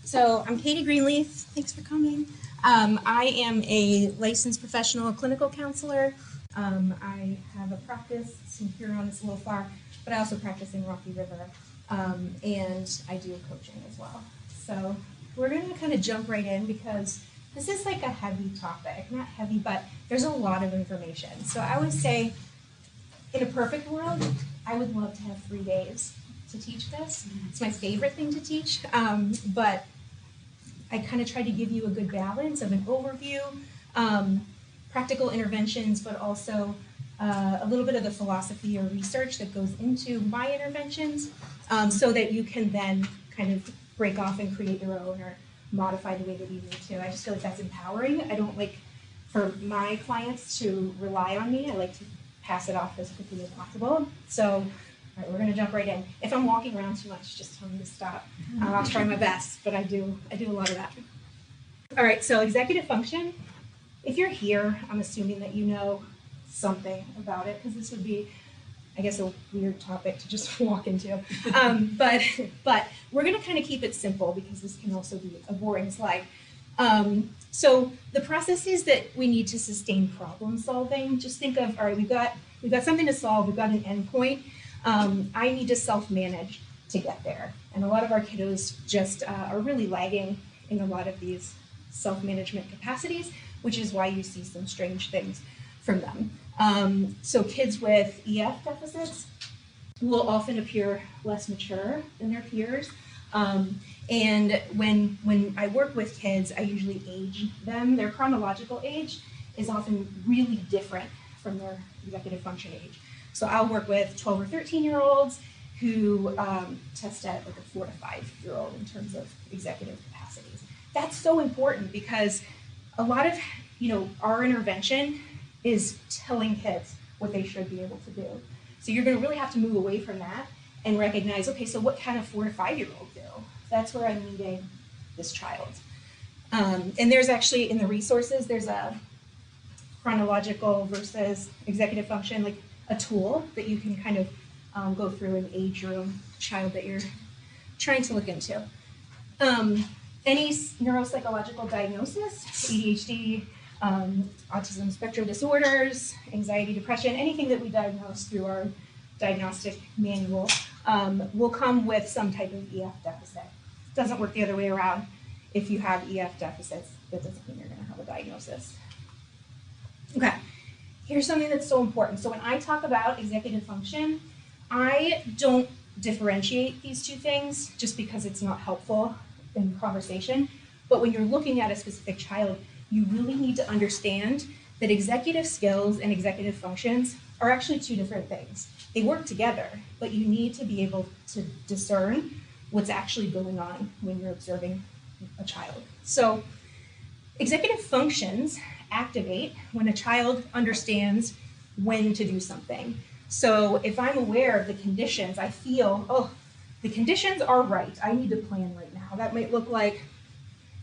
So I'm Katie Greenleaf. Thanks for coming. I am a licensed professional clinical counselor. I have a practice in Huron, it's a little far, but I also practice in Rocky River, and I do coaching as well. So we're going to kind of jump right in because this is like a heavy topic. Not heavy, but there's a lot of information. So I would say in a perfect world, I would love to have 3 days to teach this. It's my favorite thing to teach, but I kind of try to give you a good balance of an overview, practical interventions, but also a little bit of the philosophy or research that goes into my interventions, so that you can then kind of break off and create your own or modify the way that you need to. I just feel like that's empowering. I don't like for my clients to rely on me. I like to pass it off as quickly as possible. So, all right, we're going to jump right in. If I'm walking around too much, just tell me to stop. I'll try my best, but I do a lot of that. All right, so executive function. If you're here, I'm assuming that you know something about it, because this would be, I guess, a weird topic to just walk into. But we're going to kind of keep it simple because this can also be a boring slide. So the processes that we need to sustain problem solving, just think of, all right, we've got something to solve, we've got an endpoint. I need to self-manage to get there. And a lot of our kiddos just are really lagging in a lot of these self-management capacities, which is why you see some strange things from them. So kids with EF deficits will often appear less mature than their peers. And when I work with kids, I usually age them. Their chronological age is often really different from their executive function age. So I'll work with 12 or 13-year-olds who test at like a 4 to 5-year-old in terms of executive capacities. That's so important because a lot of, our intervention is telling kids what they should be able to do. So you're going to really have to move away from that and recognize, okay, so what kind of 4 to 5-year-old do? That's where I'm meeting this child. And there's actually, in the resources, there's a chronological versus executive function, like a tool that you can kind of go through and age your own child that you're trying to look into. Any neuropsychological diagnosis, ADHD, autism spectrum disorders, anxiety, depression, anything that we diagnose through our diagnostic manual will come with some type of EF deficit. It doesn't work the other way around. If you have EF deficits, that doesn't mean you're going to have a diagnosis. Okay, here's something that's so important. So when I talk about executive function, I don't differentiate these two things just because it's not helpful in conversation. But when you're looking at a specific child, you really need to understand that executive skills and executive functions are actually two different things. They work together, but you need to be able to discern what's actually going on when you're observing a child. So executive functions activate when a child understands when to do something. So if I'm aware of the conditions, I feel, oh, the conditions are right. I need to plan right now. That might look like,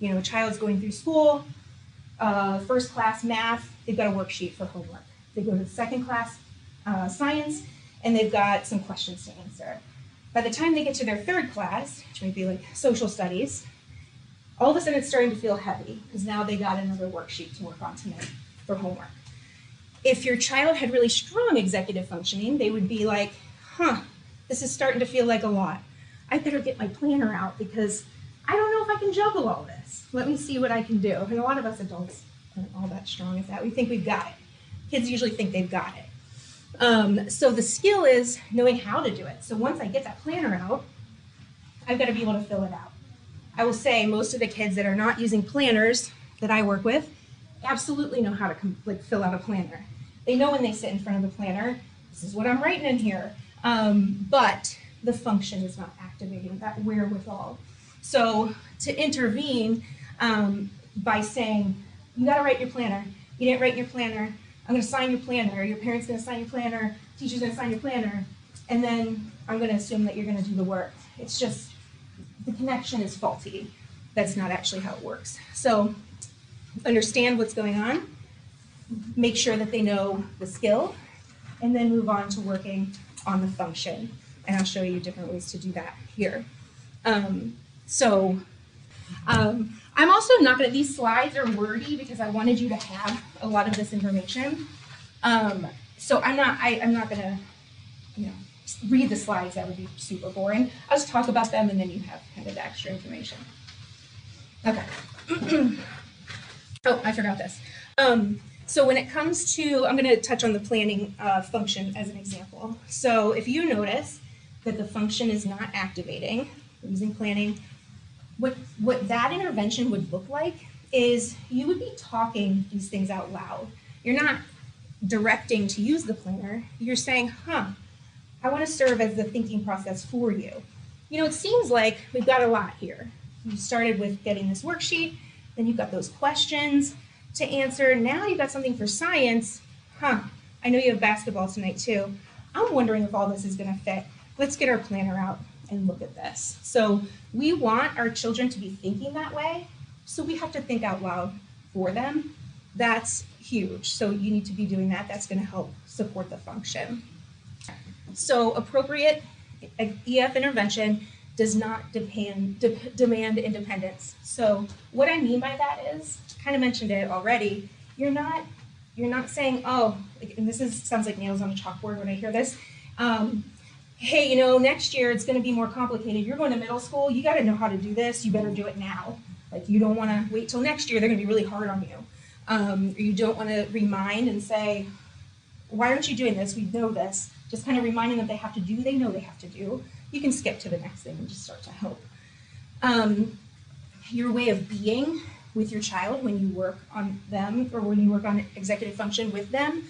a child's going through school, first class math, they've got a worksheet for homework. They go to the second class science, and they've got some questions to answer. By the time they get to their third class, which might be like social studies, all of a sudden it's starting to feel heavy because now they got another worksheet to work on tonight for homework. If your child had really strong executive functioning, they would be like, this is starting to feel like a lot. I better get my planner out because I don't know if I can juggle all this. Let me see what I can do. And a lot of us adults aren't all that strong at that. We think we've got it. Kids usually think they've got it. So the skill is knowing how to do it. So once I get that planner out, I've got to be able to fill it out. I will say most of the kids that are not using planners that I work with absolutely know how to fill out a planner. They know when they sit in front of the planner, this is what I'm writing in here. But the function is not activating that wherewithal. So to intervene by saying, you got to write your planner. You didn't write your planner. I'm going to sign your planner. Your parents going to sign your planner. Teacher's going to sign your planner. And then I'm going to assume that you're going to do the work. It's just, the connection is faulty. That's not actually how it works. So understand what's going on. Make sure that they know the skill. And then move on to working on the function. And I'll show you different ways to do that here. So I'm also not going to, these slides are wordy because I wanted you to have a lot of this information. So I'm not going to, read the slides. That would be super boring. I'll just talk about them and then you have kind of the extra information. Okay. Oh, I forgot this. So when it comes to, I'm going to touch on the planning function as an example. So if you notice that the function is not activating, using planning, what that intervention would look like is you would be talking these things out loud. You're not directing to use the planner. You're saying, I want to serve as the thinking process for you. It seems like we've got a lot here. You started with getting this worksheet, then you've got those questions to answer. Now you've got something for science. I know you have basketball tonight too. I'm wondering if all this is going to fit. Let's get our planner out and look at this. So we want our children to be thinking that way, so we have to think out loud for them. That's huge. So you need to be doing that. That's going to help support the function. So appropriate EF intervention does not demand independence. So what I mean by that is, kind of mentioned it already, you're not saying, and this sounds like nails on a chalkboard when I hear this. Hey, next year it's going to be more complicated. You're going to middle school. You got to know how to do this. You better do it now. Like, you don't want to wait till next year. They're going to be really hard on you. Or you don't want to remind and say, why aren't you doing this? We know this. Just kind of reminding them they have to do. They know they have to do. You can skip to the next thing and just start to help. Your way of being with your child when you work on them or when you work on executive function with them,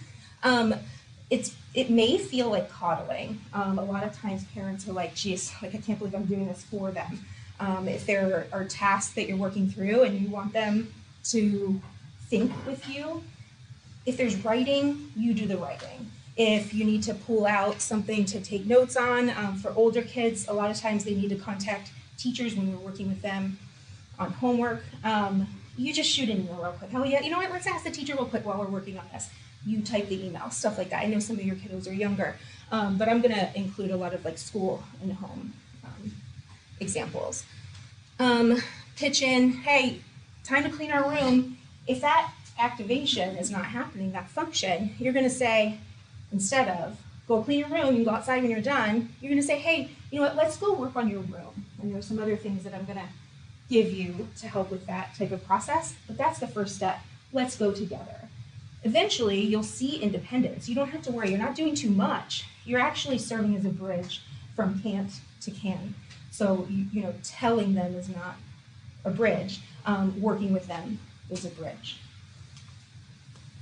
it may feel like coddling. A lot of times parents are like, geez, I can't believe I'm doing this for them. If there are tasks that you're working through and you want them to think with you, if there's writing, you do the writing. If you need to pull out something to take notes on, for older kids, a lot of times they need to contact teachers when we're working with them on homework. You just shoot an email real quick. Oh yeah, you know what, let's ask the teacher real quick while we're working on this. You type the email, stuff like that. I know some of your kiddos are younger, but I'm gonna include a lot of like school and home examples. Pitch in, hey, time to clean our room. If that activation is not happening, that function, you're gonna say, instead of go clean your room, you can go outside when you're done, you're gonna say, hey, you know what, let's go work on your room. And there's some other things that I'm gonna give you to help with that type of process, but that's the first step. Let's go together. Eventually, you'll see independence. You don't have to worry, you're not doing too much. You're actually serving as a bridge from can't to can. So, telling them is not a bridge. Working with them is a bridge.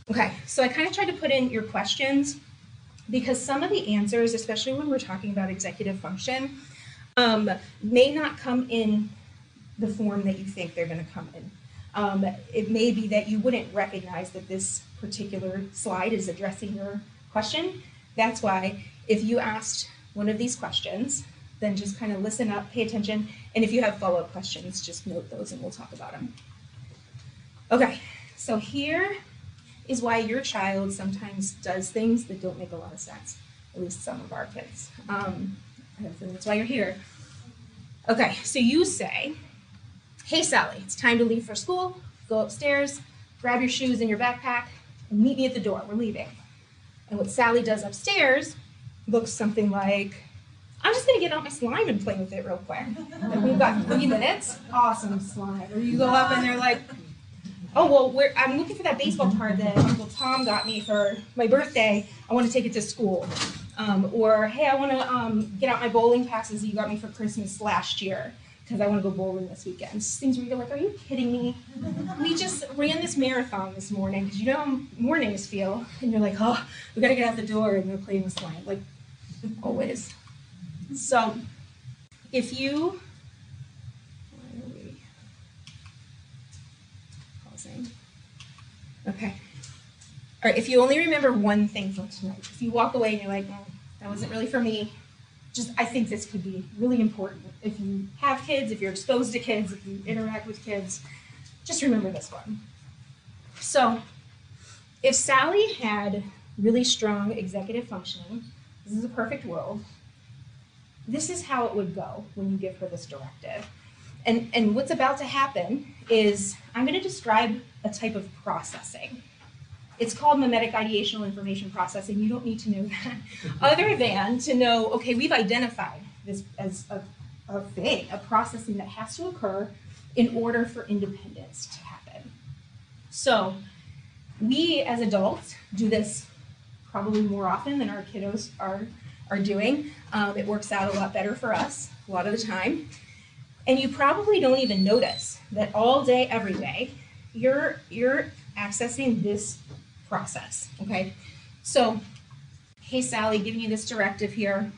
Okay, so I kind of tried to put in your questions because some of the answers, especially when we're talking about executive function, may not come in the form that you think they're going to come in. It may be that you wouldn't recognize that this particular slide is addressing your question. That's why if you asked one of these questions, then just kind of listen up, pay attention, and if you have follow-up questions, just note those and we'll talk about them. Okay, so here is why your child sometimes does things that don't make a lot of sense, at least some of our kids. That's why you're here. Okay, so you say, hey Sally, it's time to leave for school. Go upstairs, grab your shoes and your backpack, and meet me at the door. We're leaving. And what Sally does upstairs looks something like, I'm just gonna get out my slime and play with it real quick. And we've got 3 minutes. Awesome slime. Or you go up and they're like, oh, well, I'm looking for that baseball card that Uncle Tom got me for my birthday. I want to take it to school. Or, hey, I want to get out my bowling passes that you got me for Christmas last year because I want to go bowling this weekend. It's things where you're like, are you kidding me? We just ran this marathon this morning because you know how mornings feel. And you're like, oh, we got to get out the door and go play with slime, like always. So if you, okay. All right, if you only remember one thing from tonight, if you walk away and you're like, oh, that wasn't really for me, I think this could be really important. If you have kids, if you're exposed to kids, if you interact with kids, just remember this one. So if Sally had really strong executive functioning, this is a perfect world, this is how it would go when you give her this directive. And what's about to happen is I'm going to describe a type of processing. It's called mimetic ideational information processing. You don't need to know that, other than to know, okay, we've identified this as a thing, a processing that has to occur in order for independence to happen. So we as adults do this probably more often than our kiddos are doing. It works out a lot better for us a lot of the time. And you probably don't even notice that all day, every day, you're accessing this process, okay? So, hey Sally, giving you this directive here.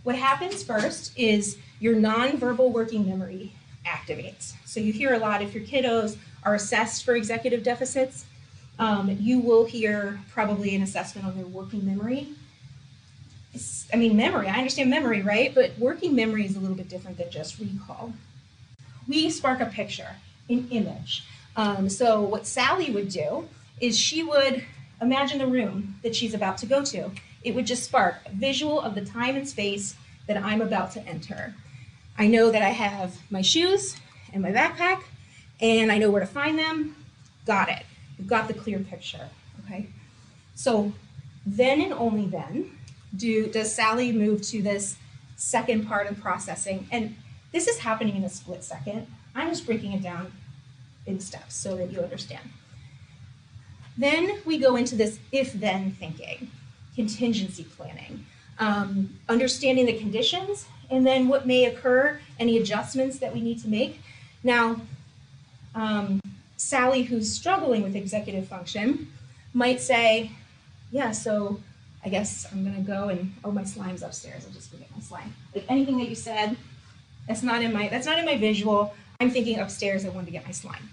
What happens first is your nonverbal working memory activates. So you hear a lot if your kiddos are assessed for executive deficits, you will hear probably an assessment on their working memory. Memory, I understand memory, right? But working memory is a little bit different than just recall. We spark a picture, an image. So what Sally would do is she would imagine the room that she's about to go to. It would just spark a visual of the time and space that I'm about to enter. I know that I have my shoes and my backpack, and I know where to find them. Got it. You've got the clear picture, okay? So then and only then does Sally move to this second part of processing. And this is happening in a split second. I'm just breaking it down in steps so that you understand. Then we go into this if-then thinking, contingency planning, understanding the conditions, and then what may occur, any adjustments that we need to make. Now, Sally, who's struggling with executive function, might say, yeah, so I guess I'm gonna go and, oh, my slime's upstairs, I'll just go get my slime. Like anything that you said, that's not in my visual. I'm thinking upstairs, I wanted to get my slime.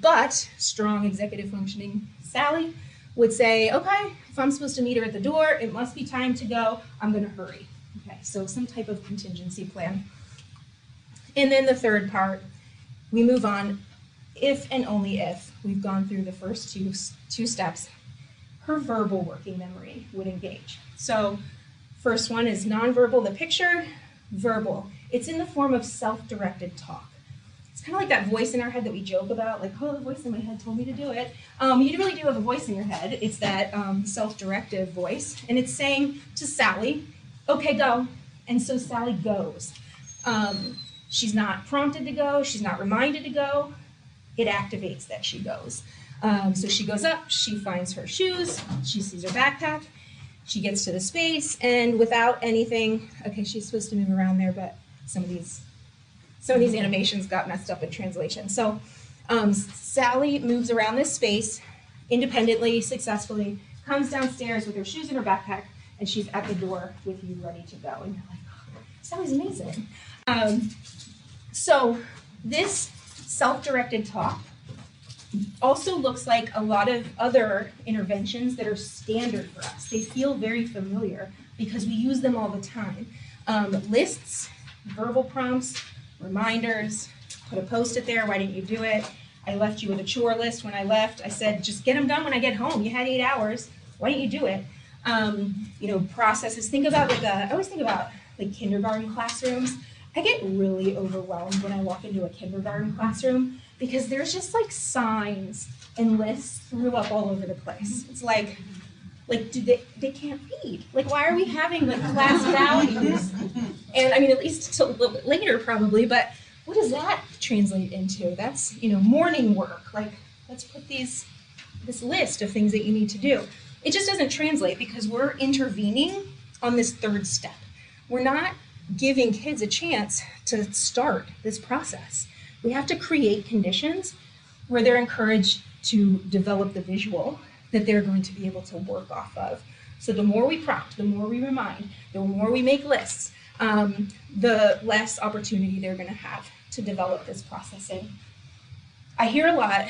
But strong executive functioning Sally would say, okay, if I'm supposed to meet her at the door, it must be time to go, I'm gonna hurry. Okay, so some type of contingency plan. And then the third part, we move on, if and only if we've gone through the first two steps, her verbal working memory would engage. So first one is nonverbal, the picture, verbal. It's in the form of self-directed talk. It's kind of like that voice in our head that we joke about, like, oh, the voice in my head told me to do it. You really do have a voice in your head. It's that self-directive voice, and it's saying to Sally, okay, go. And so Sally goes. She's not prompted to go. She's not reminded to go. It activates that she goes. So she goes up, she finds her shoes, she sees her backpack, she gets to the space, and without anything, okay, she's supposed to move around there, but some of these animations got messed up in translation. So Sally moves around this space independently, successfully, comes downstairs with her shoes in her backpack, and she's at the door with you ready to go. And you're like, oh, Sally's amazing. So this self-directed talk also looks like a lot of other interventions that are standard for us. They feel very familiar because we use them all the time. Lists, verbal prompts, reminders, put a Post-it there, why didn't you do it? I left you with a chore list when I left. I said, just get them done when I get home. You had 8 hours, why didn't you do it? Processes, I always think about like kindergarten classrooms. I get really overwhelmed when I walk into a kindergarten classroom because there's just like signs and lists threw up all over the place. It's like they can't read. Like, why are we having like class values? And at least till a little bit later probably, but what does that translate into? That's, morning work. Like, let's put this list of things that you need to do. It just doesn't translate because we're intervening on this third step. We're not giving kids a chance to start this process. We have to create conditions where they're encouraged to develop the visual that they're going to be able to work off of. So the more we prompt, the more we remind, the more we make lists, the less opportunity they're going to have to develop this processing. I hear a lot,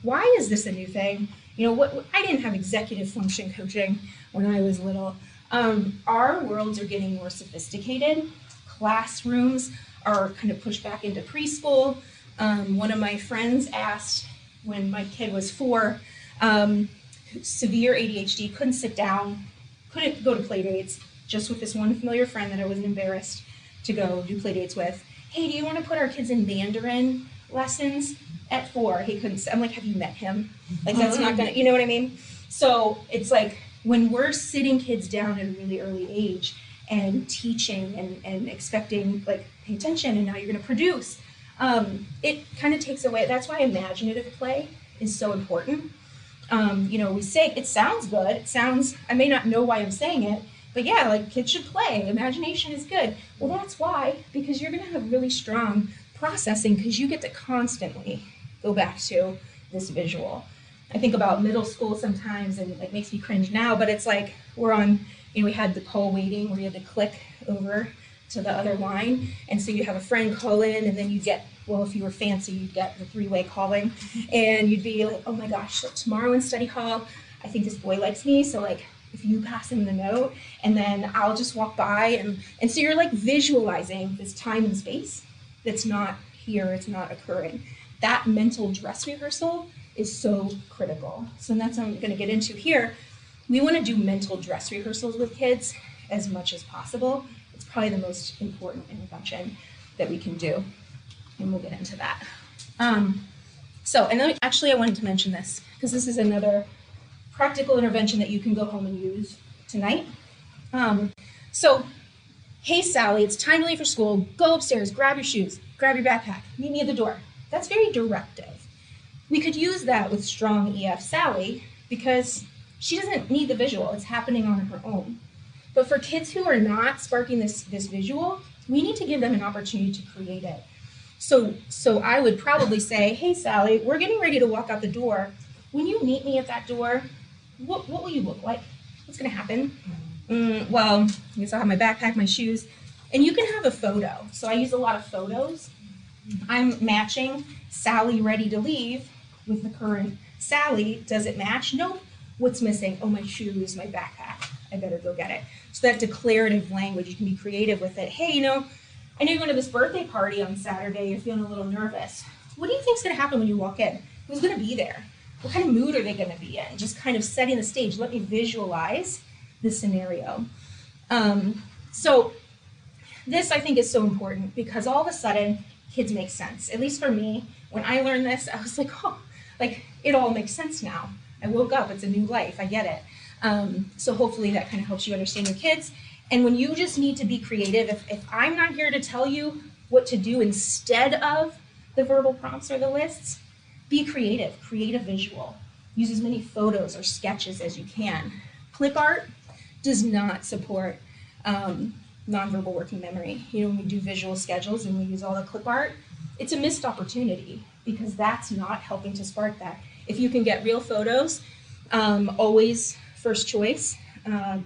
why is this a new thing? I didn't have executive function coaching when I was little. Our worlds are getting more sophisticated. Classrooms are kind of pushed back into preschool. One of my friends asked when my kid was 4, severe ADHD, couldn't sit down, couldn't go to play dates, just with this one familiar friend that I wasn't embarrassed to go do play dates with. hey, do you want to put our kids in Mandarin lessons at 4? He couldn't. I'm like, have you met him? Like, that's not gonna, you know what I mean? So it's like when we're sitting kids down at a really early age and teaching and expecting, like, pay attention, and now you're gonna produce, it kind of takes away. That's why imaginative play is so important. We say it sounds good. It sounds, I may not know why I'm saying it, but yeah, like, kids should play. Imagination is good. Well, that's why, because you're going to have really strong processing, because you get to constantly go back to this visual. I think about middle school sometimes, and it, like, makes me cringe now, but it's like we're on, we had the call waiting where you had to click over to the other line, and so you have a friend call in, and then you get, well, if you were fancy, you'd get the 3-way calling, and you'd be like, oh my gosh, so tomorrow in study hall, I think this boy likes me, so, like, if you pass him the note, and then I'll just walk by, and so you're, like, visualizing this time and space that's not here, it's not occurring. That mental dress rehearsal is so critical. So that's what I'm going to get into here. We want to do mental dress rehearsals with kids as much as possible. It's probably the most important intervention that we can do, and we'll get into that. And then actually I wanted to mention this, because this is another practical intervention that you can go home and use tonight. Hey Sally, it's time to leave for school. Go upstairs, grab your shoes, grab your backpack, meet me at the door. That's very directive. We could use that with strong EF Sally, because she doesn't need the visual, it's happening on her own. But for kids who are not sparking this visual, we need to give them an opportunity to create it. So I would probably say, hey Sally, we're getting ready to walk out the door. When you meet me at that door, what will you look like? What's gonna happen? Well, I guess I'll have my backpack, my shoes, and you can have a photo. So I use a lot of photos. I'm matching Sally ready to leave with the current Sally. Does it match? Nope. What's missing? Oh, my shoes, my backpack. I better go get it. So that declarative language, you can be creative with it. Hey, I know you're going to this birthday party on Saturday. You're feeling a little nervous. What do you think's going to happen when you walk in? Who's going to be there? What kind of mood are they going to be in? Just kind of setting the stage. Let me visualize the scenario. So this, I think, is so important, because all of a sudden, kids make sense. At least for me, when I learned this, I was like, oh, like, it all makes sense now. I woke up, it's a new life, I get it. So hopefully that kind of helps you understand your kids. And when you just need to be creative, if I'm not here to tell you what to do instead of the verbal prompts or the lists, be creative, create a visual. Use as many photos or sketches as you can. Clip art does not support nonverbal working memory. When we do visual schedules and we use all the clip art, it's a missed opportunity, because that's not helping to spark that. If you can get real photos, always first choice.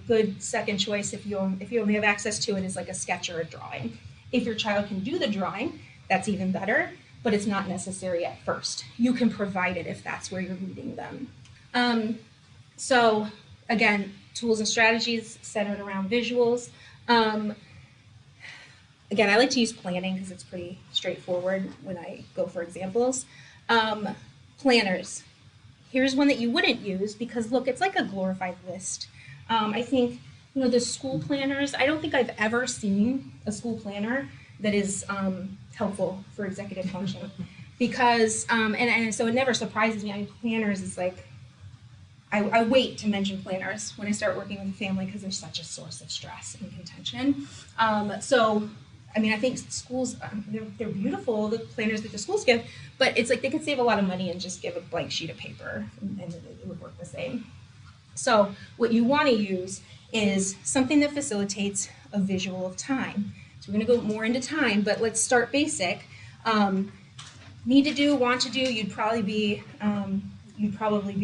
Good second choice if you only have access to it is like a sketch or a drawing. If your child can do the drawing, that's even better, but it's not necessary at first. You can provide it if that's where you're meeting them. So again, tools and strategies centered around visuals. Again, I like to use planning because it's pretty straightforward when I go for examples. Planners. Here's one that you wouldn't use, because look, it's like a glorified list. I think, the school planners, I don't think I've ever seen a school planner that is helpful for executive function, because, and so it never surprises me. I mean, planners is like, I wait to mention planners when I start working with a family, because they're such a source of stress and contention. I think schools, they're beautiful, the planners that the schools give, but it's like they could save a lot of money and just give a blank sheet of paper, and it would work the same. So what you want to use is something that facilitates a visual of time. So we're going to go more into time, but let's start basic. Need to do, want to do, you'd probably be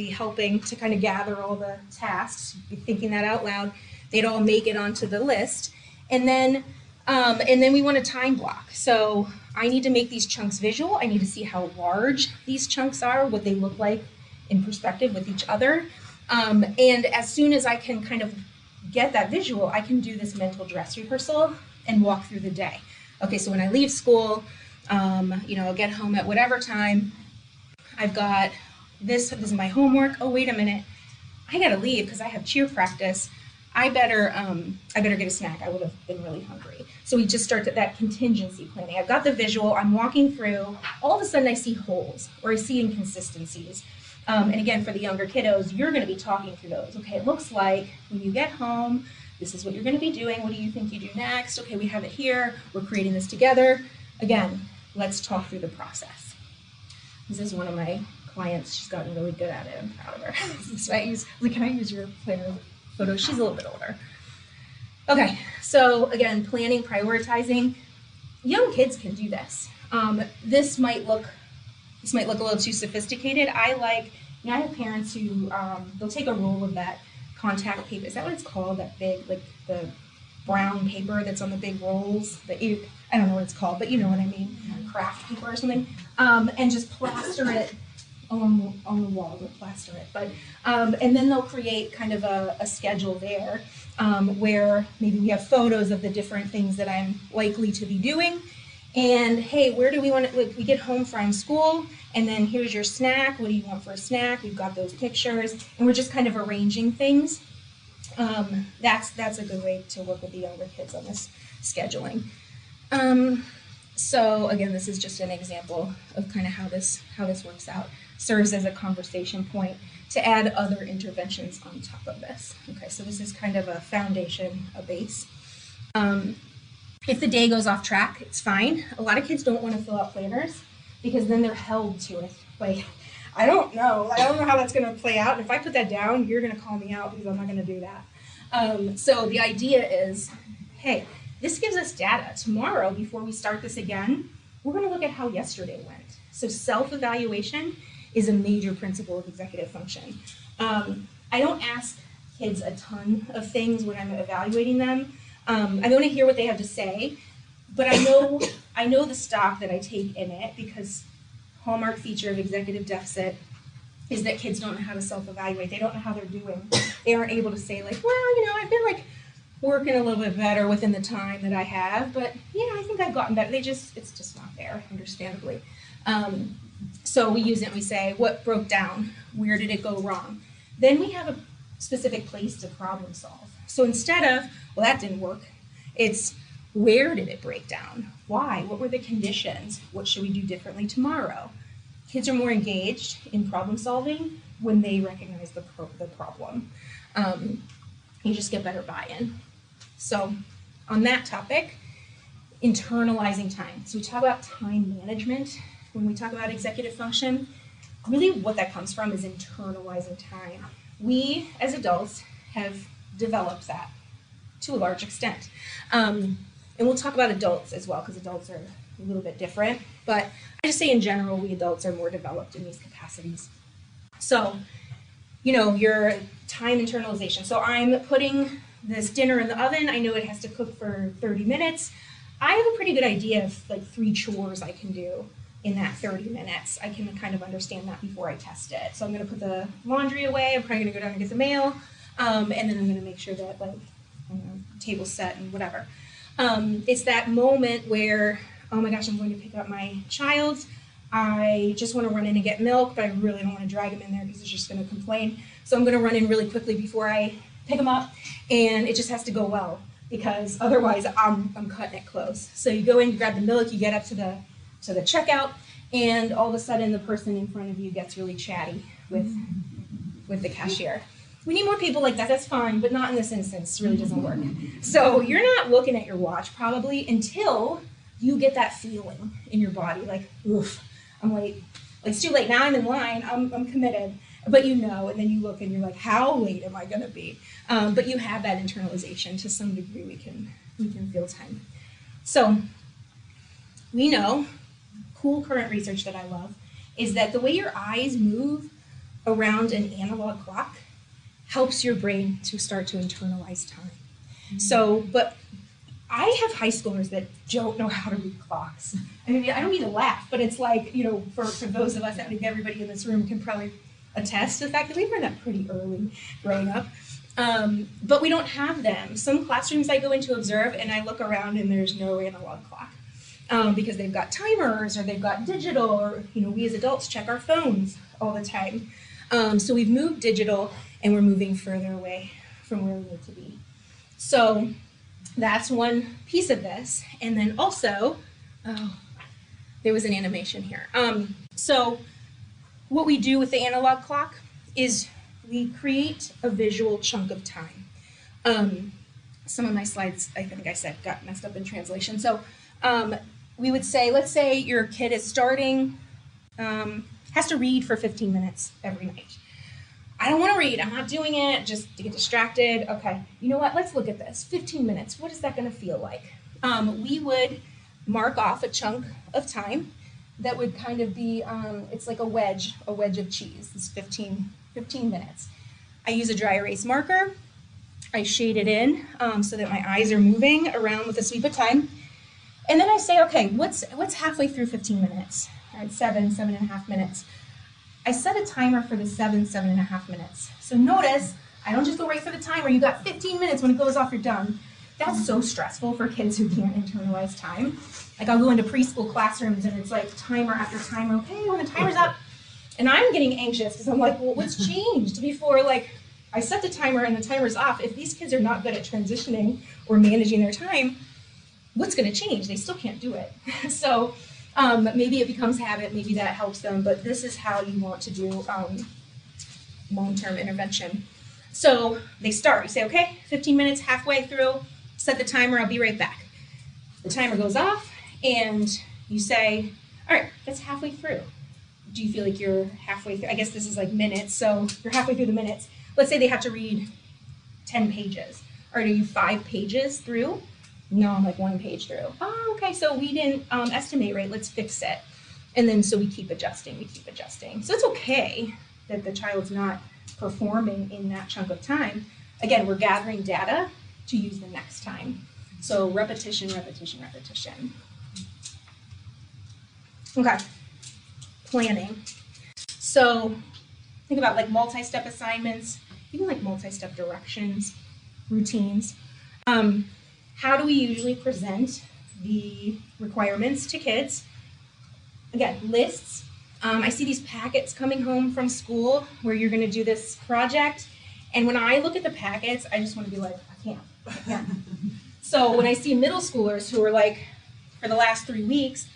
helping to kind of gather all the tasks, be thinking that out loud. They'd all make it onto the list. And then we want a time block. So I need to make these chunks visual. I need to see how large these chunks are, what they look like in perspective with each other. And as soon as I can kind of get that visual, I can do this mental dress rehearsal and walk through the day. Okay, so when I leave school, I'll get home at whatever time. I've got this is my homework. Oh, wait a minute. I gotta leave because I have cheer practice. I better get a snack. I would have been really hungry. So we just start that contingency planning. I've got the visual. I'm walking through. All of a sudden, I see holes or I see inconsistencies. And again, for the younger kiddos, you're going to be talking through those. Okay, it looks like when you get home, this is what you're going to be doing. What do you think you do next? Okay, we have it here. We're creating this together. Again, let's talk through the process. This is one of my clients. She's gotten really good at it. I'm proud of her. So can I use your planner photo? She's a little bit older. Okay, so again, planning, prioritizing. Young kids can do this. This might look a little too sophisticated. I have parents who they'll take a roll of that contact paper. Is that what it's called? That big, like the brown paper that's on the big rolls. I don't know what it's called, but you know what I mean. Craft paper or something. And just plaster it on the wall. They'll plaster it, but and then they'll create kind of a schedule there where maybe we have photos of the different things that I'm likely to be doing. And hey, where do we want to, like, we get home from school, and then here's your snack. What do you want for a snack? We've got those pictures, and we're just kind of arranging things. That's a good way to work with the younger kids on this scheduling. So again, this is just an example of kind of how this works out. Serves as a conversation point to add other interventions on top of this. Okay, so this is kind of a foundation, a base. If the day goes off track, it's fine. A lot of kids don't want to fill out planners because then they're held to it. Like, I don't know how that's going to play out. And if I put that down, you're going to call me out because I'm not going to do that. So the idea is, hey, this gives us data. Tomorrow, before we start this again, we're going to look at how yesterday went. So self-evaluation is a major principle of executive function. I don't ask kids a ton of things when I'm evaluating them. I want to hear what they have to say, but I know the stock that I take in it, because hallmark feature of executive deficit is that kids don't know how to self-evaluate. They don't know how they're doing. They aren't able to say, like, well, I've been like working a little bit better within the time that I have, but yeah, I think I've gotten better. It's just not there, understandably. So we use it and we say, what broke down? Where did it go wrong? Then we have a specific place to problem solve. So instead of, well, that didn't work, it's where did it break down? Why? What were the conditions? What should we do differently tomorrow? Kids are more engaged in problem solving when they recognize the problem. You just get better buy-in. So on that topic, internalizing time. So we talk about time management. When we talk about executive function, really what that comes from is internalizing time. We, as adults, have developed that to a large extent. And we'll talk about adults as well, because adults are a little bit different. But I just say in general, we adults are more developed in these capacities. So, your time internalization. So I'm putting this dinner in the oven. I know it has to cook for 30 minutes. I have a pretty good idea of like 3 chores I can do in that 30 minutes. I can kind of understand that before I test it. So I'm going to put the laundry away. I'm probably going to go down and get the mail. And then I'm going to make sure that table's set and whatever. It's that moment where, oh my gosh, I'm going to pick up my child. I just want to run in and get milk, but I really don't want to drag him in there because he's just going to complain. So I'm going to run in really quickly before I pick him up, and it just has to go well because otherwise I'm cutting it close. So you go in, you grab the milk, you get up to the checkout, and all of a sudden the person in front of you gets really chatty with the cashier. We need more people like that. That's fine, but not in this instance. It really doesn't work. So you're not looking at your watch probably until you get that feeling in your body, like, oof, I'm late. Like, it's too late. Now I'm in line. I'm committed. But and then you look and you're like, how late am I going to be? But you have that internalization to some degree. We can feel time. So we know, cool current research that I love, is that the way your eyes move around an analog clock helps your brain to start to internalize time. Mm-hmm. So, but I have high schoolers that don't know how to read clocks. I mean, I don't mean to laugh, but it's like, for those of us, I think everybody in this room can probably attest to the fact that we learned that pretty early growing up. But we don't have them. Some classrooms I go in to observe and I look around and there's no analog clock because they've got timers or they've got digital, or, we as adults check our phones all the time. So we've moved digital and we're moving further away from where we need to be. So that's one piece of this. And then also, there was an animation here. So what we do with the analog clock is we create a visual chunk of time. Some of my slides, I think I said, got messed up in translation. So we would say, let's say your kid is starting, has to read for 15 minutes every night. I don't want to read. I'm not doing it just to get distracted. Okay, you know what? Let's look at this. 15 minutes. What is that going to feel like? We would mark off a chunk of time that would kind of be, it's like a wedge of cheese. It's 15 minutes. I use a dry erase marker. I shade it in so that my eyes are moving around with a sweep of time. And then I say, okay, what's halfway through 15 minutes? All right, 7.5 minutes. I set a timer for the 7.5 minutes. So notice, I don't just go right for the timer. You got 15 minutes. When it goes off, you're done. That's so stressful for kids who can't internalize time. Like I'll go into preschool classrooms and it's like timer after timer. Okay, when the timer's up, and I'm getting anxious because I'm like, well, what's changed? Before, like, I set the timer and the timer's off. If these kids are not good at transitioning or managing their time, what's going to change? They still can't do it. So maybe it becomes habit. Maybe that helps them. But this is how you want to do long-term intervention. So they start. You say, okay, 15 minutes, halfway through, set the timer. I'll be right back. The timer goes off, and you say, all right, that's halfway through. Do you feel like you're halfway through? I guess this is like minutes, so you're halfway through the minutes. Let's say they have to read 10 pages. Are you 5 pages through? No, I'm like 1 page through. Oh, okay, so we didn't estimate right. Let's fix it. And then so we keep adjusting. So it's okay that the child's not performing in that chunk of time. Again, we're gathering data to use the next time. So repetition. Okay, planning. So think about like multi-step assignments, even like multi-step directions, routines. How do we usually present the requirements to kids? Again, lists. I see these packets coming home from school where you're going to do this project. And when I look at the packets, I just want to be like, I can't. So when I see middle schoolers who are like, for the last 3 weeks,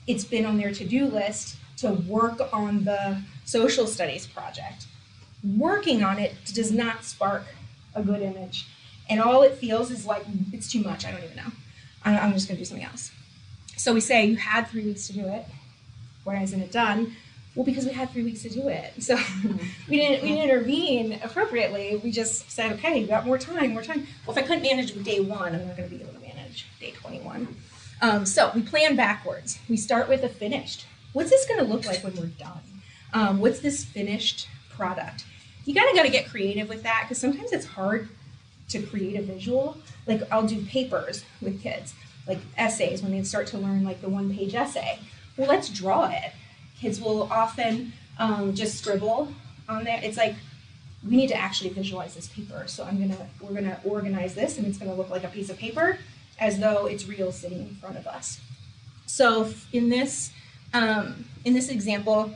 it's been on their to-do list to work on the social studies project. Working on it does not spark a good image. And all it feels is like, it's too much, I don't even know. I'm just gonna do something else. So we say, you had 3 weeks to do it. Why isn't it done? Well, because we had 3 weeks to do it. So we didn't intervene appropriately. We just said, okay, you got more time. Well, if I couldn't manage day 1, I'm not gonna be able to manage day 21. So we plan backwards. We start with a finished. What's this gonna look like when we're done? What's this finished product? You gotta get creative with that because sometimes it's hard to create a visual. Like I'll do papers with kids, like essays when they start to learn like the 1-page essay. Well, let's draw it. Kids will often just scribble on there. It's like, we need to actually visualize this paper. So we're gonna organize this and it's gonna look like a piece of paper as though it's real sitting in front of us. So in this example,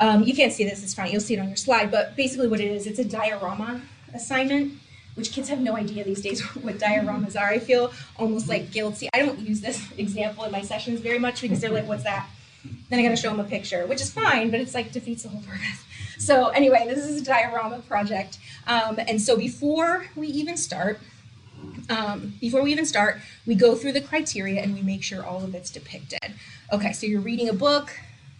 you can't see this, it's fine, you'll see it on your slide, but basically what it is, it's a diorama assignment, which kids have no idea these days what dioramas are. I feel almost like guilty. I don't use this example in my sessions very much because they're like, what's that? Then I gotta show them a picture, which is fine, but it's like defeats the whole purpose. So anyway, this is a diorama project. And so before we even start, we go through the criteria and we make sure all of it's depicted. Okay, so you're reading a book.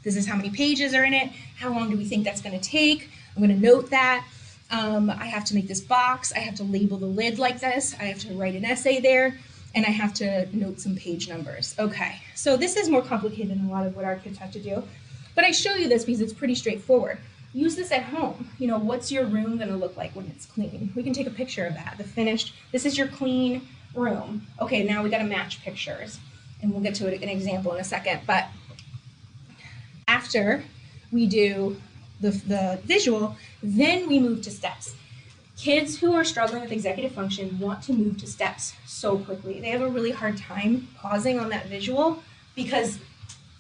This is how many pages are in it. How long do we think that's gonna take? I'm gonna note that. I have to make this box. I have to label the lid like this. I have to write an essay there. And I have to note some page numbers. Okay, so this is more complicated than a lot of what our kids have to do. But I show you this because it's pretty straightforward. Use this at home. You know, what's your room gonna look like when it's clean? We can take a picture of that, the finished. This is your clean room. Okay, now we gotta match pictures. And we'll get to an example in a second. But after we do the visual, then we move to steps. Kids who are struggling with executive function want to move to steps so quickly. They have a really hard time pausing on that visual because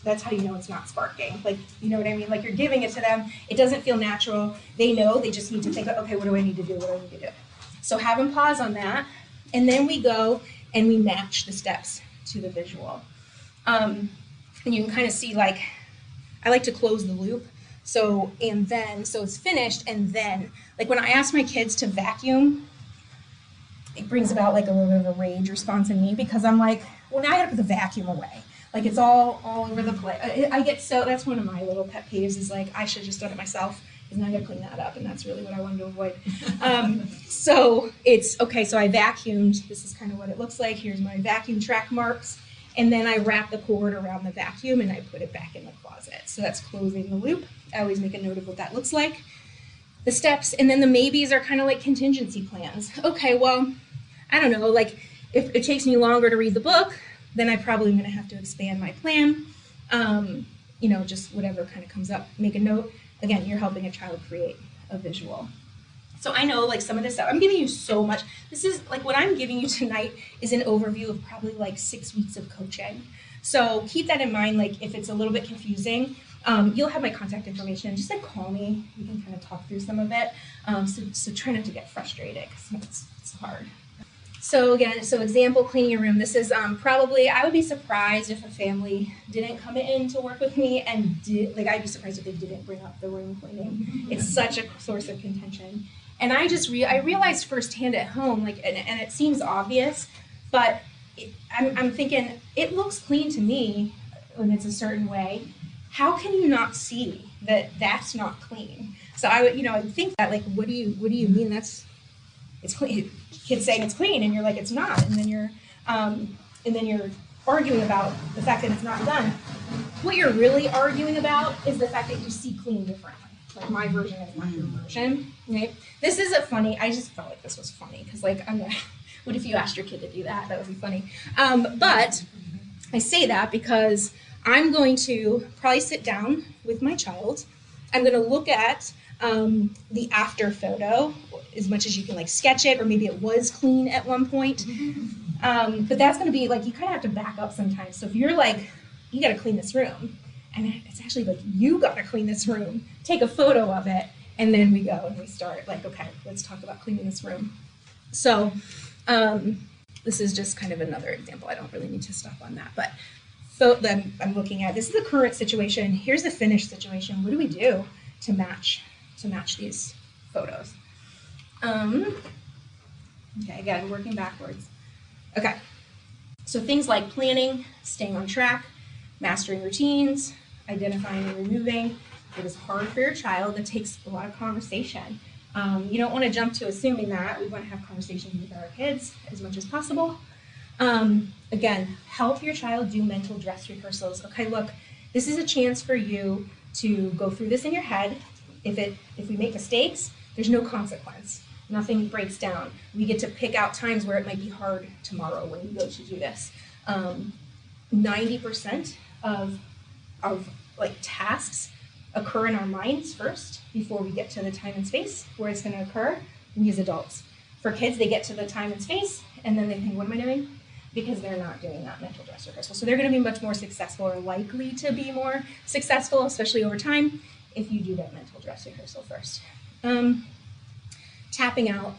that's how you know it's not sparking. Like, you know what I mean? Like you're giving it to them. It doesn't feel natural. They know, they just need to think, okay, what do I need to do? So have them pause on that. And then we go and we match the steps to the visual. And you can kind of see, like, I like to close the loop. So it's finished, and then, like, when I ask my kids to vacuum, it brings about like a little bit of a rage response in me, because I'm like, well, now I gotta put the vacuum away. Like, it's all over the place. I get so, that's one of my little pet peeves, is like, I should have just done it myself, because now I gotta clean that up, and that's really what I wanted to avoid. So it's, okay, so I vacuumed, this is kind of what it looks like, here's my vacuum track marks, and then I wrap the cord around the vacuum and I put it back in the closet. So that's closing the loop. I always make a note of what that looks like. The steps, and then the maybes are kind of like contingency plans. Okay, well, I don't know, like, if it takes me longer to read the book, then I probably am going to have to expand my plan. You know, just whatever kind of comes up, make a note. Again, you're helping a child create a visual. So I know, like, some of this stuff, I'm giving you so much. This is, like, what I'm giving you tonight is an overview of probably like 6 weeks of coaching. So keep that in mind. Like, if it's a little bit confusing, you'll have my contact information. Just, like, call me. We can kind of talk through some of it. So try not to get frustrated, because it's hard. So again, so example, cleaning your room. This is probably, I would be surprised if a family didn't come in to work with me and I'd be surprised if they didn't bring up the room cleaning. It's such a source of contention. And I realized firsthand at home, like, and it seems obvious, but I'm thinking, it looks clean to me when it's a certain way. How can you not see that that's not clean? So I would, I'd think that, like, what do you mean it's clean? Kids saying it's clean, and you're like, it's not, and then you're arguing about the fact that it's not done. What you're really arguing about is the fact that you see clean differently. Like, my version is not your version, right? This isn't funny. I just felt like this was funny, because, like, what if you asked your kid to do that? That would be funny. But I say that because I'm going to probably sit down with my child. I'm going to look at the after photo, as much as you can, like, sketch it, or maybe it was clean at one point. But that's going to be, like, you kind of have to back up sometimes. So if you're like, you got to clean this room, and it's actually like, you got to clean this room, take a photo of it, and then we go and we start, like, okay, let's talk about cleaning this room. So this is just kind of another example. I don't really need to stop on that, but then I'm looking at, this is the current situation. Here's the finished situation. What do we do to match these photos? Okay, again, working backwards. Okay, so things like planning, staying on track, mastering routines, identifying and removing. It is hard for your child. That takes a lot of conversation. You don't want to jump to assuming that. We want to have conversations with our kids as much as possible. Again, help your child do mental dress rehearsals. Okay, look, this is a chance for you to go through this in your head. If we make mistakes, there's no consequence. Nothing breaks down. We get to pick out times where it might be hard tomorrow when you go to do this. 90% of like tasks occur in our minds first before we get to the time and space where it's going to occur. We as adults. For kids, they get to the time and space, and then they think, what am I doing? Because they're not doing that mental dress rehearsal. So they're going to be much more successful, or likely to be more successful, especially over time, if you do that mental dress rehearsal first. Tapping out.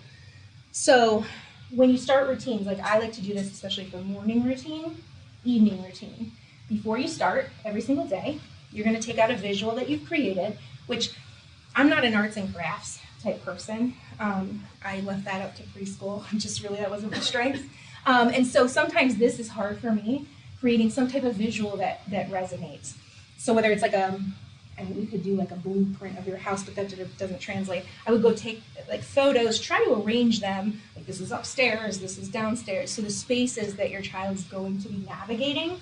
So when you start routines, like I like to do this especially for morning routine, evening routine. Before you start every single day, you're going to take out a visual that you've created, which I'm not an arts and crafts type person. I left that up to preschool. That wasn't my strength. And so sometimes this is hard for me, creating some type of visual that resonates. So whether it's like you could do like a blueprint of your house, but that doesn't translate. I would go take like photos, try to arrange them, like this is upstairs, this is downstairs, so the spaces that your child's going to be navigating.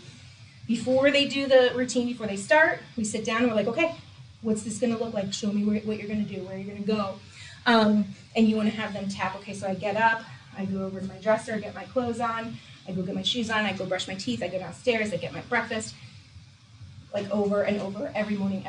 Before they do the routine, before they start, we sit down and we're like, okay, what's this going to look like? Show me what you're going to do, where you're going to go. And you want to have them tap, okay, so I get up, I go over to my dresser, get my clothes on, I go get my shoes on, I go brush my teeth, I go downstairs, I get my breakfast, like over and over every morning.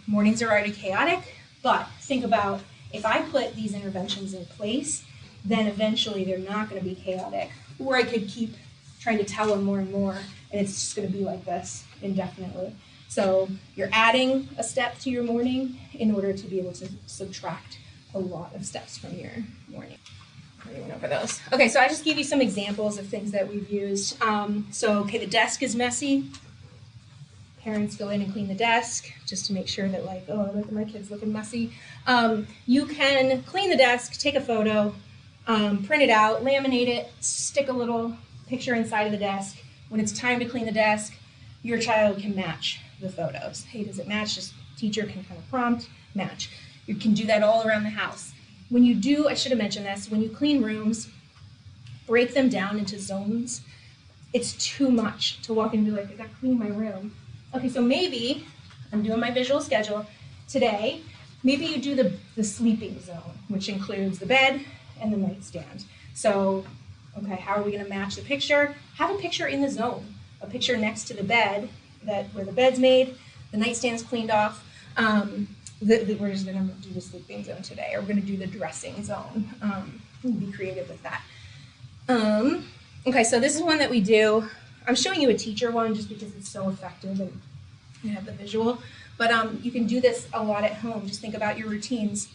Mornings are already chaotic, but think about if I put these interventions in place, then eventually they're not going to be chaotic. Or I could keep trying to tell them more and more, and it's just going to be like this indefinitely. So you're adding a step to your morning in order to be able to subtract a lot of steps from your morning. We went over those. Okay, so I just gave you some examples of things that we've used. Okay, the desk is messy. Parents go in and clean the desk just to make sure that like, oh, look at my kids looking messy. You can clean the desk, take a photo, print it out, laminate it, stick a little picture inside of the desk. When it's time to clean the desk, your child can match the photos. Hey, does it match? Just teacher can kind of prompt, match. You can do that all around the house. When you do, I should have mentioned this, when you clean rooms, break them down into zones. It's too much to walk in and be like, I gotta clean my room. Okay, so maybe, I'm doing my visual schedule today, maybe you do the sleeping zone, which includes the bed and the nightstand. So, okay, how are we gonna match the picture? Have a picture in the zone, a picture next to the bed, where the bed's made, the nightstand's cleaned off. We're just gonna do the sleeping zone today, or we're gonna do the dressing zone. Be creative with that. Okay, so this is one that we do. I'm showing you a teacher one just because it's so effective and you have the visual, but you can do this a lot at home. Just think about your routines.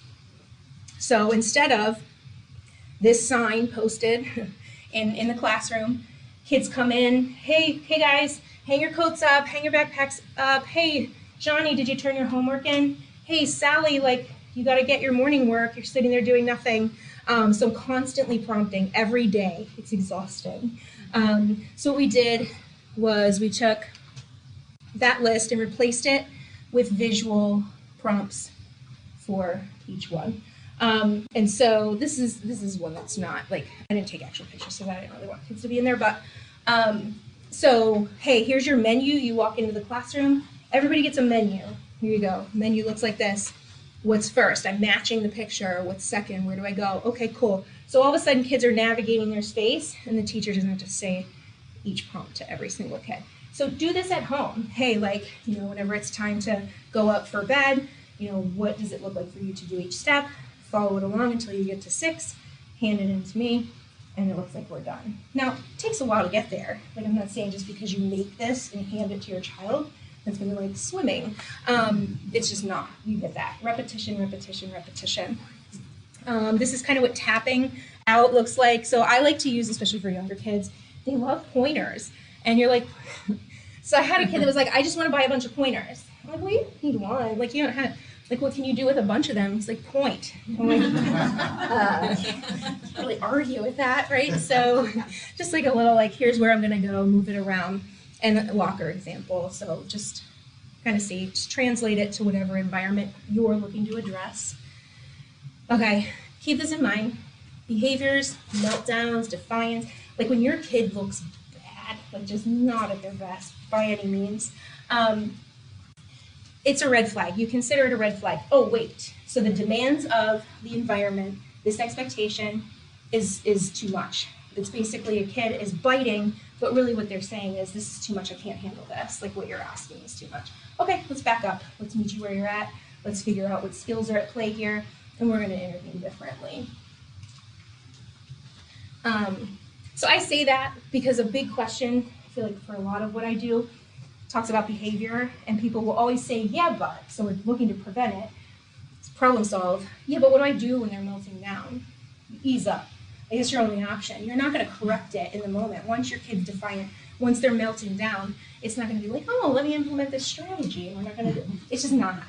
So instead of this sign posted in the classroom, kids come in, hey guys, hang your coats up, hang your backpacks up. Hey, Johnny, did you turn your homework in? Hey, Sally, like, you got to get your morning work. You're sitting there doing nothing. So constantly prompting every day. It's exhausting. So what we did was we took that list and replaced it with visual prompts for each one. And so this is one that's not, like, I didn't take actual pictures, so I didn't really want kids to be in there. But so, hey, here's your menu. You walk into the classroom. Everybody gets a menu. Here you go. Menu looks like this. What's first? I'm matching the picture. What's second? Where do I go? Okay, cool. So all of a sudden kids are navigating their space and the teacher doesn't have to say each prompt to every single kid. So do this at home. Hey, like, whenever it's time to go up for bed, what does it look like for you to do each step? Follow it along until you get to 6, hand it in to me, and it looks like we're done. Now, it takes a while to get there. Like, I'm not saying just because you make this and hand it to your child, it's going to be like swimming. It's just not. You get that. Repetition, repetition, repetition. This is kind of what tapping out looks like. So I like to use, especially for younger kids, they love pointers. And you're like, so I had a kid that was like, I just want to buy a bunch of pointers. I'm like, well, you need one. Like, you don't have, like, what can you do with a bunch of them? He's like, point. I'm like, can't really argue with that, right? So just like a little, like, here's where I'm going to go, move it around. And a locker example, so just kind of see, just translate it to whatever environment you're looking to address. Okay, keep this in mind. Behaviors, meltdowns, defiance, like when your kid looks bad, like just not at their best by any means, it's a red flag. You consider it a red flag. Oh, wait, so the demands of the environment, this expectation is too much. It's basically a kid is biting, but really what they're saying is, this is too much, I can't handle this. Like, what you're asking is too much. Okay, let's back up. Let's meet you where you're at. Let's figure out what skills are at play here, and we're going to intervene differently. So I say that because a big question, I feel like for a lot of what I do, talks about behavior, and people will always say, yeah, but, so we're looking to prevent it. It's problem solve. Yeah, but what do I do when they're melting down? Ease up. I guess your only option. You're not going to correct it in the moment. Once your kid's defiant, once they're melting down, it's not going to be like, oh, let me implement this strategy. We're not going to do it. It's just not.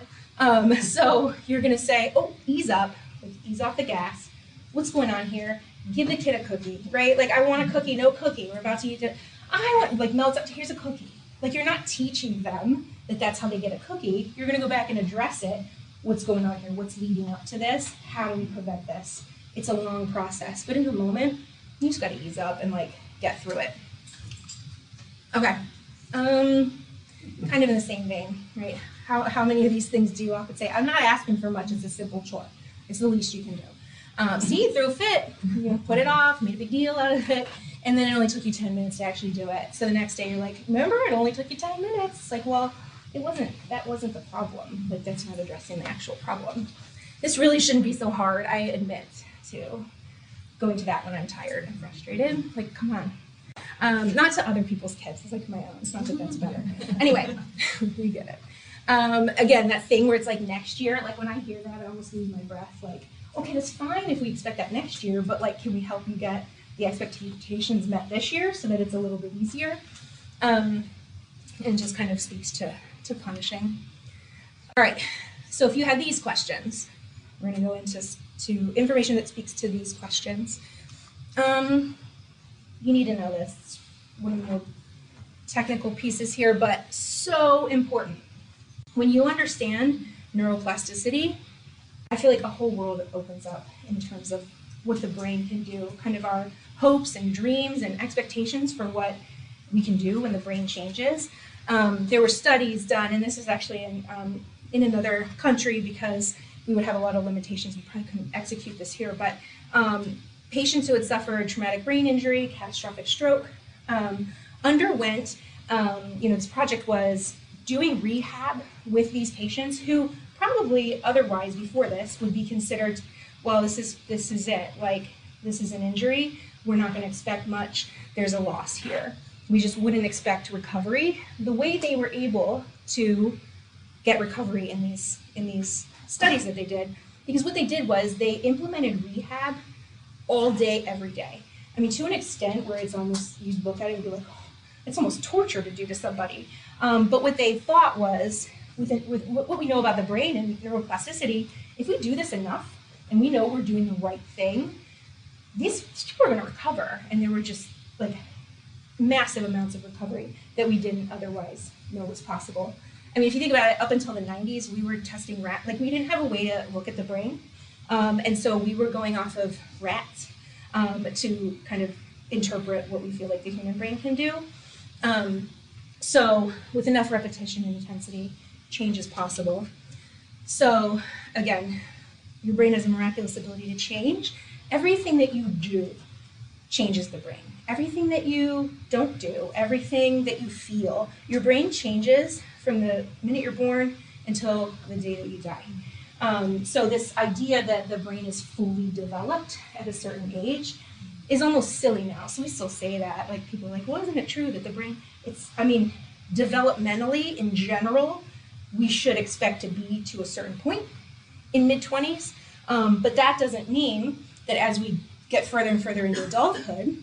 So you're going to say, oh, ease up, like ease off the gas. What's going on here? Give the kid a cookie, right? Like, I want a cookie, no cookie. We're about to eat it. I want, like, melts up, here's a cookie. Like, you're not teaching them that that's how they get a cookie. You're going to go back and address it. What's going on here? What's leading up to this? How do we prevent this? It's a long process, but in the moment, you just got to ease up and like get through it. Okay, kind of in the same vein, right? How many of these things do you often say? I'm not asking for much. It's a simple chore. It's the least you can do. See, threw a fit. Put it off. Made a big deal out of it, and then it only took you 10 minutes to actually do it. So the next day, you're like, remember, it only took you 10 minutes. It's like, well, it wasn't. That wasn't the problem. Like, that's not addressing the actual problem. This really shouldn't be so hard. I admit to going to that when I'm tired and frustrated. Like, come on. Not to other people's kids. It's like my own. It's not that that's better. Anyway, we get it. Again, that thing where it's like next year, like when I hear that, I almost lose my breath. Like, okay, that's fine if we expect that next year, but like, can we help you get the expectations met this year so that it's a little bit easier? And just kind of speaks to punishing. All right, so if you had these questions, we're gonna go into information that speaks to these questions. You need to know this. One of the more technical pieces here, but so important. When you understand neuroplasticity, I feel like a whole world opens up in terms of what the brain can do, kind of our hopes and dreams and expectations for what we can do when the brain changes. There were studies done, and this is actually in another country because we would have a lot of limitations. We probably couldn't execute this here, but patients who had suffered traumatic brain injury, catastrophic stroke, underwent, this project was doing rehab with these patients who probably otherwise before this would be considered, well, this is it, like this is an injury, we're not going to expect much, there's a loss here. We just wouldn't expect recovery. The way they were able to get recovery in these studies that they did, because what they did was they implemented rehab all day, every day. I mean, to an extent where it's almost, you look at it and be like, oh, it's almost torture to do to somebody. But what they thought was, with what we know about the brain and neuroplasticity, if we do this enough and we know we're doing the right thing, these people are going to recover. And there were just like massive amounts of recovery that we didn't otherwise know was possible. I mean, if you think about it, up until the 90s, we were testing rats. Like, we didn't have a way to look at the brain. And so we were going off of rats to kind of interpret what we feel like the human brain can do. So with enough repetition and intensity, change is possible. So again, your brain has a miraculous ability to change. Everything that you do changes the brain. Everything that you don't do, everything that you feel, your brain changes from the minute you're born until the day that you die. So this idea that the brain is fully developed at a certain age is almost silly now. So we still say that. Like, people are like, well, isn't it true that the brain, developmentally in general, we should expect to be to a certain point in mid-20s. But that doesn't mean that as we get further and further into adulthood,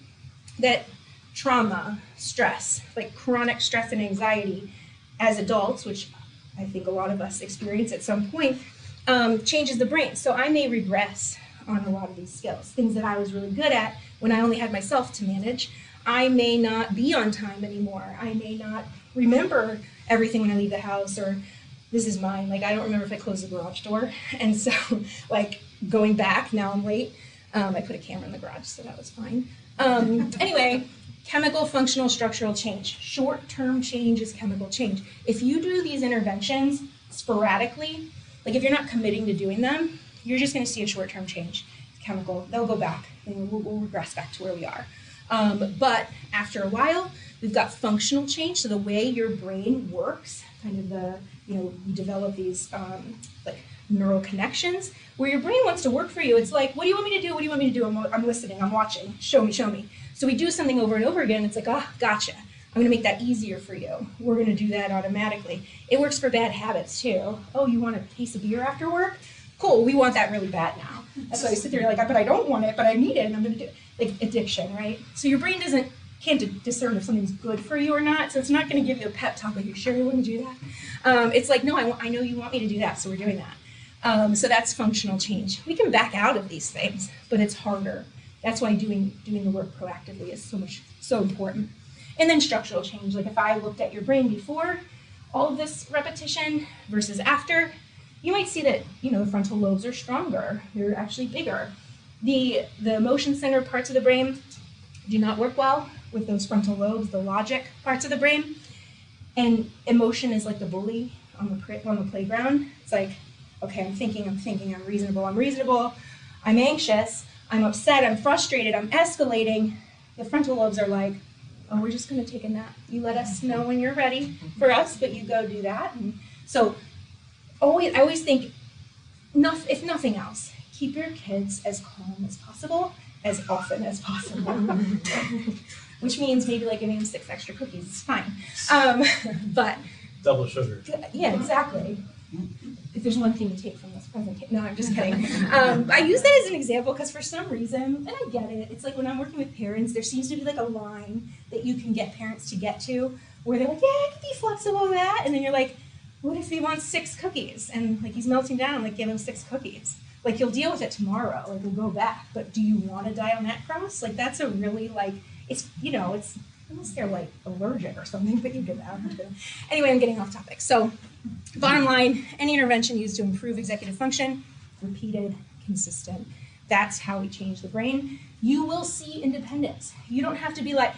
that trauma, stress, like chronic stress and anxiety as adults, which I think a lot of us experience at some point, changes the brain. So I may regress on a lot of these skills, things that I was really good at when I only had myself to manage. I may not be on time anymore. I may not remember everything when I leave the house, or this is mine. Like, I don't remember if I closed the garage door. And so, like, going back, now I'm late. I put a camera in the garage, so that was fine. Anyway, chemical, functional, structural change. Short-term change is chemical change. If you do these interventions sporadically, like if you're not committing to doing them, you're just going to see a short-term change. Chemical, they'll go back, and we'll regress back to where we are. But after a while, we've got functional change, so the way your brain works, kind of you develop these like neural connections, where your brain wants to work for you. It's like, what do you want me to do? What do you want me to do? I'm listening, I'm watching, show me, show me. So we do something over and over again, it's like, oh, gotcha. I'm gonna make that easier for you. We're gonna do that automatically. It works for bad habits too. Oh, you want a case of beer after work? Cool, we want that really bad now. That's why I sit there like, but I don't want it, but I need it, and I'm gonna do it. Like addiction, right? So your brain can't discern if something's good for you or not, so it's not gonna give you a pep talk like, you sure you wouldn't do that? It's like, no, I know you want me to do that, so we're doing that. So that's functional change. We can back out of these things, but it's harder. That's why doing the work proactively is so important. And then structural change, like if I looked at your brain before all of this repetition versus after, you might see that, the frontal lobes are stronger, they're actually bigger. The emotion center parts of the brain do not work well with those frontal lobes, the logic parts of the brain. And emotion is like the bully on the playground. It's like, okay, I'm thinking, I'm reasonable, I'm anxious, I'm upset, I'm frustrated, I'm escalating. The frontal lobes are like, oh, we're just gonna take a nap. You let us know when you're ready for us, but you go do that. And so I always think, if nothing else, keep your kids as calm as possible, as often as possible. Which means maybe like giving them 6 extra cookies, it's fine. But double sugar. Yeah, exactly. If there's one thing to take from this No, I'm just kidding. I use that as an example because for some reason, and I get it, it's like when I'm working with parents, there seems to be like a line that you can get parents to get to where they're like, yeah, I can be flexible with that. And then you're like, what if he wants 6 cookies? And like he's melting down, like give him 6 cookies. Like you'll deal with it tomorrow, like we'll go back. But do you want to die on that cross? Like that's a really like, it's, it's, unless they're like allergic or something, but you get that. Anyway, I'm getting off topic. So bottom line, any intervention used to improve executive function, repeated, consistent. That's how we change the brain. You will see independence. You don't have to be like,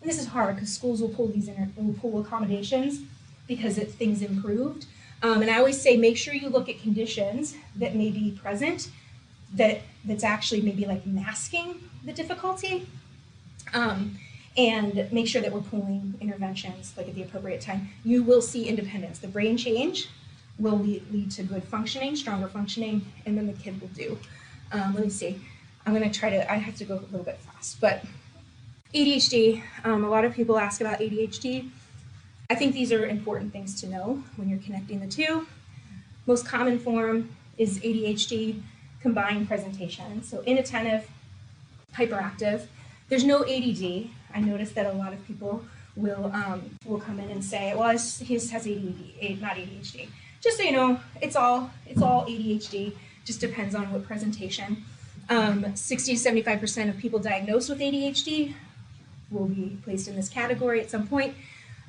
and this is hard because schools will pull accommodations because things improved. And I always say, make sure you look at conditions that may be present that's actually maybe like masking the difficulty. And make sure that we're pulling interventions like at the appropriate time. You will see independence. The brain change will lead to good functioning, stronger functioning, and then the kid will do. Let me see. I'm going to I have to go a little bit fast, but ADHD, a lot of people ask about ADHD. I think these are important things to know when you're connecting the two. Most common form is ADHD combined presentation. So inattentive, hyperactive. There's no ADD. I noticed that a lot of people will come in and say, well, he has ADD, not ADHD. Just so you know, it's all ADHD. Just depends on what presentation. 60 to 75% of people diagnosed with ADHD will be placed in this category at some point.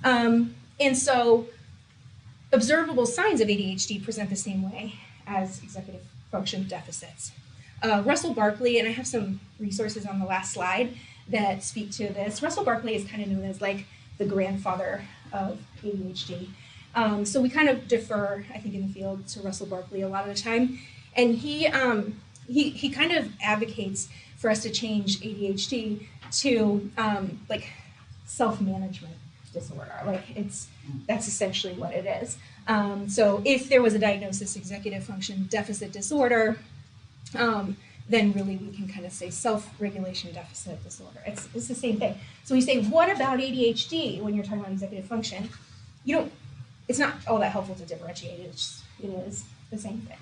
And so observable signs of ADHD present the same way as executive function deficits. Russell Barkley, and I have some resources on the last slide that speak to this. Russell Barkley is kind of known as like the grandfather of ADHD. So we kind of defer, I think, in the field to Russell Barkley a lot of the time. And he kind of advocates for us to change ADHD to like self-management disorder. Like that's essentially what it is. So if there was a diagnosis, executive function deficit disorder, then really we can kind of say self-regulation deficit disorder. It's the same thing. So we say, what about ADHD when you're talking about executive function? It's not all that helpful to differentiate it. It is the same thing.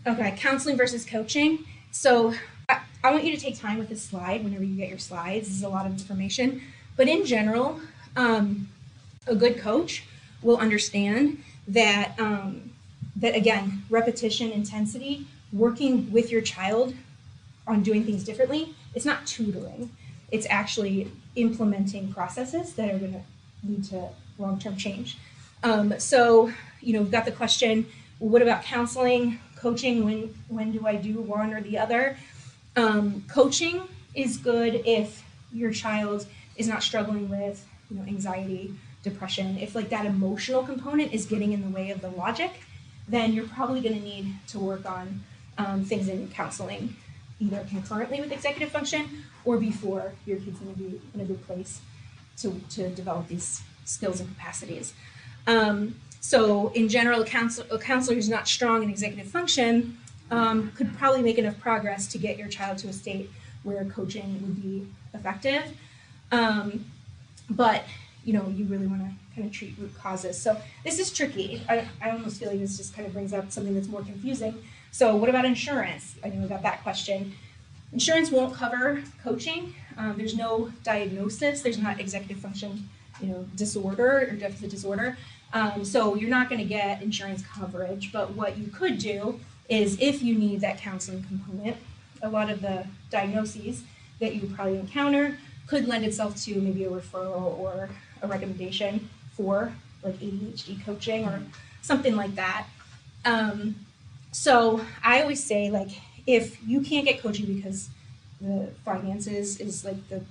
Okay, counseling versus coaching. So I want you to take time with this slide whenever you get your slides. This is a lot of information. But in general, a good coach will understand that, again, repetition, intensity, working with your child on doing things differently, it's not tutoring. It's actually implementing processes that are going to lead to long-term change. So, we've got the question, well, what about counseling, coaching? When do I do one or the other? Coaching is good if your child is not struggling with, anxiety, depression. If like that emotional component is getting in the way of the logic, then you're probably going to need to work on things in counseling, either concurrently with executive function or before your kid's going to be in a good place to develop these skills and capacities. So in general, a counselor who's not strong in executive function could probably make enough progress to get your child to a state where coaching would be effective. But you really want to kind of treat root causes. So this is tricky. I almost feel like this just kind of brings up something that's more confusing. So what about insurance? I know we got that question. Insurance won't cover coaching. There's no diagnosis. There's not executive function, disorder or deficit disorder. So you're not going to get insurance coverage. But what you could do is, if you need that counseling component, a lot of the diagnoses that you probably encounter could lend itself to maybe a referral or a recommendation for like ADHD coaching or something like that. So I always say, like, if you can't get coaching because the finances is like the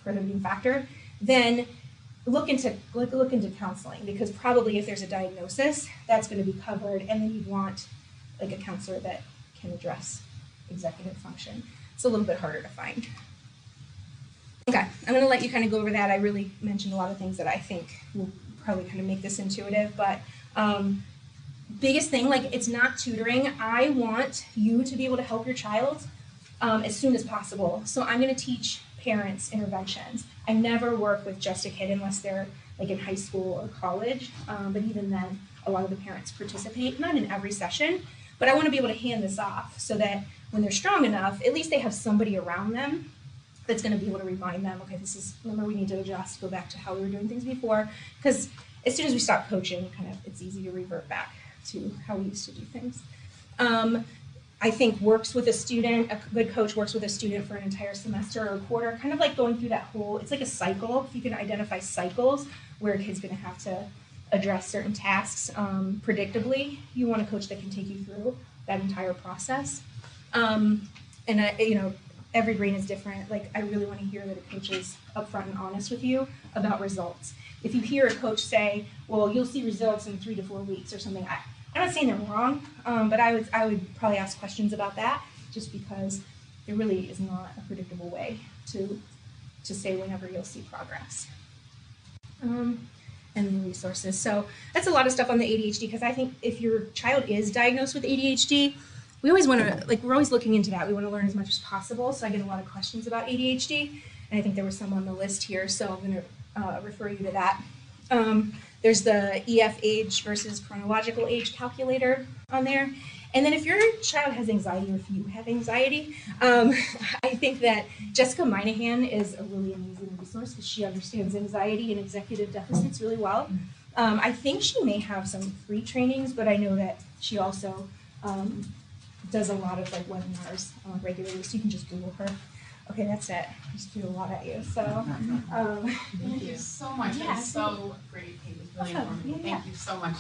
prohibiting factor, then look into counseling, because probably if there's a diagnosis, that's going to be covered, and then you'd want like a counselor that can address executive function. It's a little bit harder to find. Okay, I'm going to let you kind of go over that. I really mentioned a lot of things that I think will probably kind of make this intuitive, but biggest thing, like, it's not tutoring. I want you to be able to help your child as soon as possible. So I'm going to teach parents' interventions. I never work with just a kid unless they're like in high school or college, but even then, a lot of the parents participate, not in every session, but I want to be able to hand this off so that when they're strong enough, at least they have somebody around them that's going to be able to remind them, okay, remember we need to adjust, go back to how we were doing things before, because as soon as we stop coaching, it's easy to revert back to how we used to do things. I think a good coach works with a student for an entire semester or a quarter, kind of like going through that it's like a cycle. If you can identify cycles where a kid's going to have to address certain tasks predictably, you want a coach that can take you through that entire process. Every brain is different. Like, I really want to hear that a coach is upfront and honest with you about results. If you hear a coach say, well, you'll see results in 3 to 4 weeks or something, I'm not saying they're wrong, but I would probably ask questions about that, just because there really is not a predictable way to say whenever you'll see progress. And the resources. So that's a lot of stuff on the ADHD, because I think if your child is diagnosed with ADHD, we always want to, we're always looking into that. We want to learn as much as possible. So I get a lot of questions about ADHD, and I think there was some on the list here, so I'm going to refer you to that. There's the EF age versus chronological age calculator on there. And then if your child has anxiety, or if you have anxiety, I think that Jessica Minahan is a really amazing resource, because she understands anxiety and executive deficits really well. I think she may have some free trainings, but I know that she also does a lot of webinars regularly, so you can just Google her. Okay, that's it. I just threw a lot at you. So, thank you so much. Yeah, it was so great. It was really informative. Thank you so much.